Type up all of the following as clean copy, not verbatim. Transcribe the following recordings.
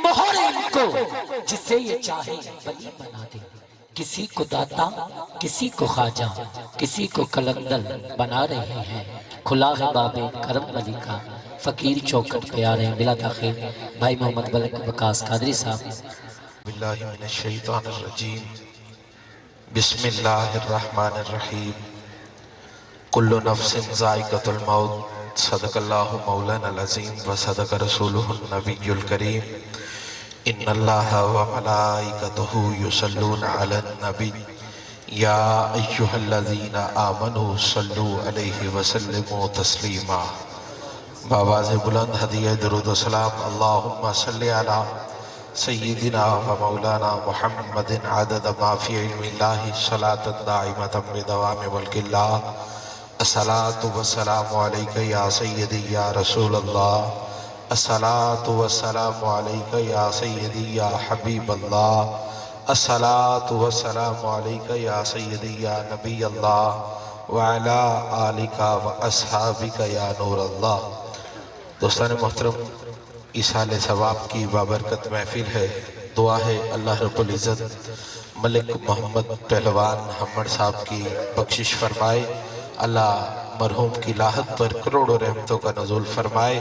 مہر ان کو جسے یہ چاہے ولی بنا دے، کسی کو داتا کسی کو خواجہ کسی کو قلندر بنا رہے ہیں، کھلا ہے باب کرم ولی کا، فقیر چوکٹ پہ آ رہے ہیں۔ بلا تاخیر بھائی محمد وقاص قادری صاحب۔ باللہ من الشیطان الرجیم، بسم اللہ الرحمن الرحیم، کل نفس ذائقۃ الموت، صدق اللہ مولانا العظیم وصدق رسولہ النبی الکریم، ان اللہ وملائکتہ یصلون علی النبی یا ایہا الذین آمنوا صلوا علیہ وسلموا تسلیما۔ بآواز بلند ہدیہ درود و سلام، اللہم صلی علی سیدنا و مولانا محمد عدد ما فی علم اللہ صلاة دائمة بدوام ملک اللہ، الصلاة والسلام علیکہ یا سیدی یا رسول اللہ، الصلاة والسلام علیکہ یا سیدی یا حبیب اللہ، الصلاة والسلام علیکہ یا سیدی یا نبی اللہ، وعلا آلکہ و اصحابکہ یا نور اللہ۔ دوستان محترم، ایصال ثواب کی بابرکت محفل ہے، دعا ہے اللہ رب العزت ملک محمد پہلوان حمد صاحب کی بخشش فرمائے، اللہ مرحوم کی لاحت پر کروڑوں رحمتوں کا نزول فرمائے۔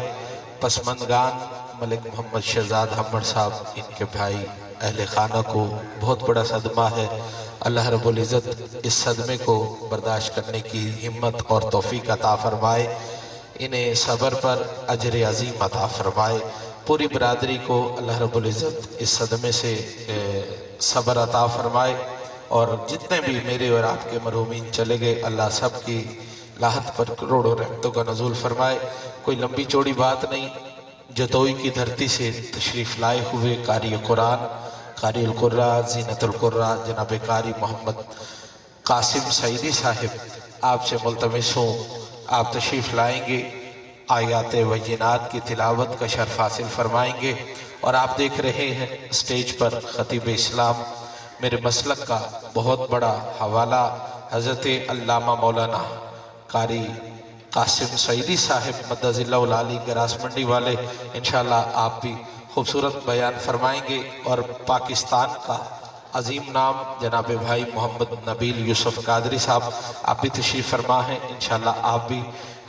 پسماندگان ملک محمد شہزاد حمد صاحب، ان کے بھائی اہل خانہ کو بہت بڑا صدمہ ہے، اللہ رب العزت اس صدمے کو برداشت کرنے کی ہمت اور توفیق عطا فرمائے، انہیں صبر پر اجر عظیم عطا فرمائے۔ پوری برادری کو اللہ رب العزت اس صدمے سے صبر عطا فرمائے، اور جتنے بھی میرے اور آپ کے مرحومین چلے گئے، اللہ سب کی لاحت پر کروڑوں رحمتوں کا نزول فرمائے۔ کوئی لمبی چوڑی بات نہیں، جتوئی کی دھرتی سے تشریف لائے ہوئے قاری قرآن، قاری القراء، زینت القراء جناب قاری محمد قاسم سعیدی صاحب، آپ سے ملتمس ہوں آپ تشریف لائیں گے، آیات بینات کی تلاوت کا شرف حاصل فرمائیں گے، اور آپ دیکھ رہے ہیں سٹیج پر خطیب اسلام، میرے مسلک کا بہت بڑا حوالہ حضرت علامہ مولانا قاری قاسم سعیدی صاحب مدظ اللہ العالی گراس منڈی والے، انشاءاللہ آپ بھی خوبصورت بیان فرمائیں گے، اور پاکستان کا عظیم نام جناب بھائی محمد نبیل یوسف قادری صاحب، آپ بھی تشریف فرما ہیں، انشاءاللہ آپ بھی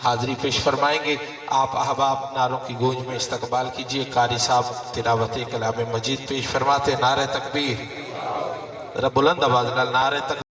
حاضری پیش فرمائیں گے۔ آپ احباب نعروں کی گونج میں استقبال کیجئے، قاری صاحب تلاوت کلام مجید پیش فرماتے، نعرہ تکبیر، ذرا بلند آواز نعرہ تکبیر۔